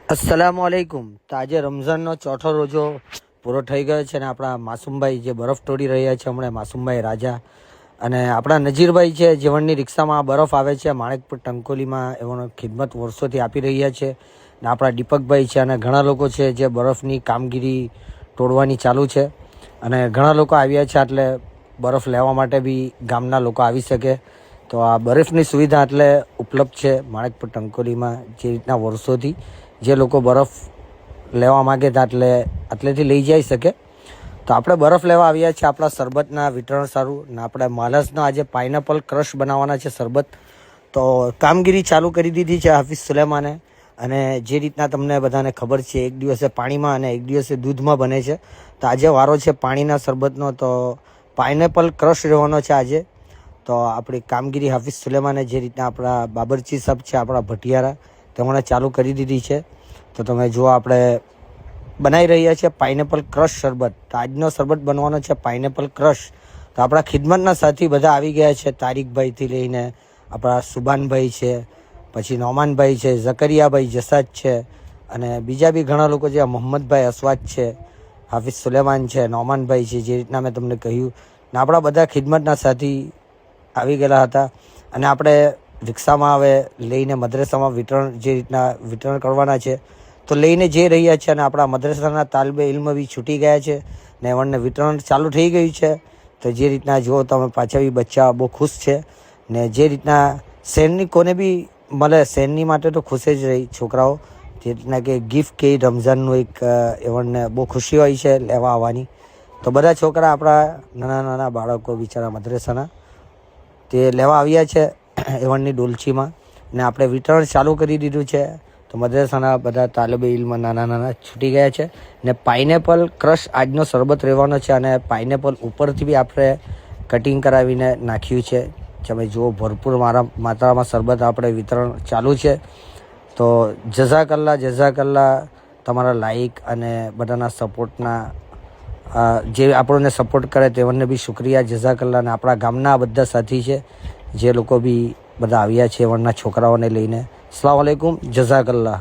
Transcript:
અસલામુઅલૈકુમ। તો આજે રમઝાનનો ચોથો રોજો પૂરો થઈ ગયો છે અને આપણા માસુમભાઈ જે બરફ તોડી રહ્યા છે હમણાં માસુમભાઈ રાજા અને આપણા નજીરભાઈ છે જીવનની રિક્ષામાં બરફ આવે છે માણેકપુર ટંકોલીમાં એઓનો ખિદમત વર્ષોથી આપી રહ્યા છે અને આપણા દીપકભાઈ છે અને ઘણા લોકો છે જે બરફની કામગીરી તોડવાની ચાલુ છે અને ઘણા લોકો આવ્યા છે એટલે બરફ લેવા માટે બી ગામના લોકો આવી શકે તો આ બરફની સુવિધા એટલે ઉપલબ્ધ છે માણેકપુર ટંકોલીમાં જે રીતના વર્ષોથી જે લોકો બરફ લેવા માગે તો એટલેથી લઈ જઈ શકે તો આપણે બરફ લેવા આવ્યા છે આપણા શરબતના વિતરણ સારું ને આપણે માલસનો આજે પાઇનેપલ ક્રશ બનાવવાના છે શરબત તો કામગીરી ચાલુ કરી દીધી છે હાફિઝ સુલેમાને અને જે રીતના તમને બધાને ખબર છે એક દિવસે પાણીમાં અને એક દિવસે દૂધમાં બને છે તો આજે વારો છે પાણીના શરબતનો તો પાઇનેપલ ક્રશ રહેવાનો છે આજે તો આપણી કામગીરી હાફિઝ સુલેમાને જે રીતના આપણા બાબરચી સાહેબ છે આપણા ભટિયારા તેમણે ચાલુ કરી દીધી છે તો તમે જુઓ આપણે બનાવી રહ્યા છીએ પાઇનેપલ ક્રશ શરબત તો આજનો શરબત બનવાનો છે પાઇનેપલ ક્રશ તો આપણા ખિદમતના સાથી બધા આવી ગયા છે તારીકભાઈથી લઈને આપણા સુબાનભાઈ છે પછી નોમાનભાઈ છે ઝકરિયાભાઈ જસાદ છે અને બીજા બી ઘણા લોકો છે મોહમ્મદભાઈ અસવાદ છે હાફિઝ સુલેમાન છે નોમાનભાઈ છે જે રીતના મેં તમને કહ્યું ને આપણા બધા ખિદમતના સાથી આવી ગયેલા હતા અને આપણે રિક્ષામાં હવે લઈને મદ્રેસામાં જે રીતના વિતરણ કરવાના છે તો લઈને જઈ રહ્યા છે અને આપણા મદ્રેસાના તાલિબે ઇલ્મ બી છૂટી ગયા છે ને એમને વિતરણ ચાલુ થઈ ગયું છે તો જે રીતના જુઓ તમે પાછા બી બચ્ચા બહુ ખુશ છે ને જે રીતના શહેરની કોને બી મળે શહેરની માટે તો ખુશ જ રહી છોકરાઓ જે રીતના કે ગિફ્ટ કે રમઝાનનું એક એમને બહુ ખુશી હોય છે લેવા આવવાની તો બધા છોકરા આપણા નાના નાના બાળકો બિચારા મદ્રેસાના તે લેવા આવ્યા છે એવણની ડોલચીમાં ને આપણે વિતરણ ચાલુ કરી દીધું છે તો મદ્રેસાના બધા તાલિબે ઇલ્મ નાના નાના છૂટી ગયા છે ને પાઇનેપલ ક્રશ આજનો શરબત રહેવાનો છે અને પાઇનેપલ ઉપરથી બી આપણે કટિંગ કરાવીને નાખ્યું છે તમે જુઓ ભરપૂર માત્રામાં શરબત આપણે વિતરણ ચાલુ છે તો જઝાકલ્લા તમારા લાઈક અને બધાના સપોર્ટના જે આપણને સપોર્ટ કરે તેમને બી શુક્રિયા જઝાકલ્લા અને આપણા ગામના બધા સાથી છે જે લોકો બી બધા આવ્યા છે એમના છોકરાઓને લઈને અસ્સલામુ અલૈકુમ જઝાકલ્લા।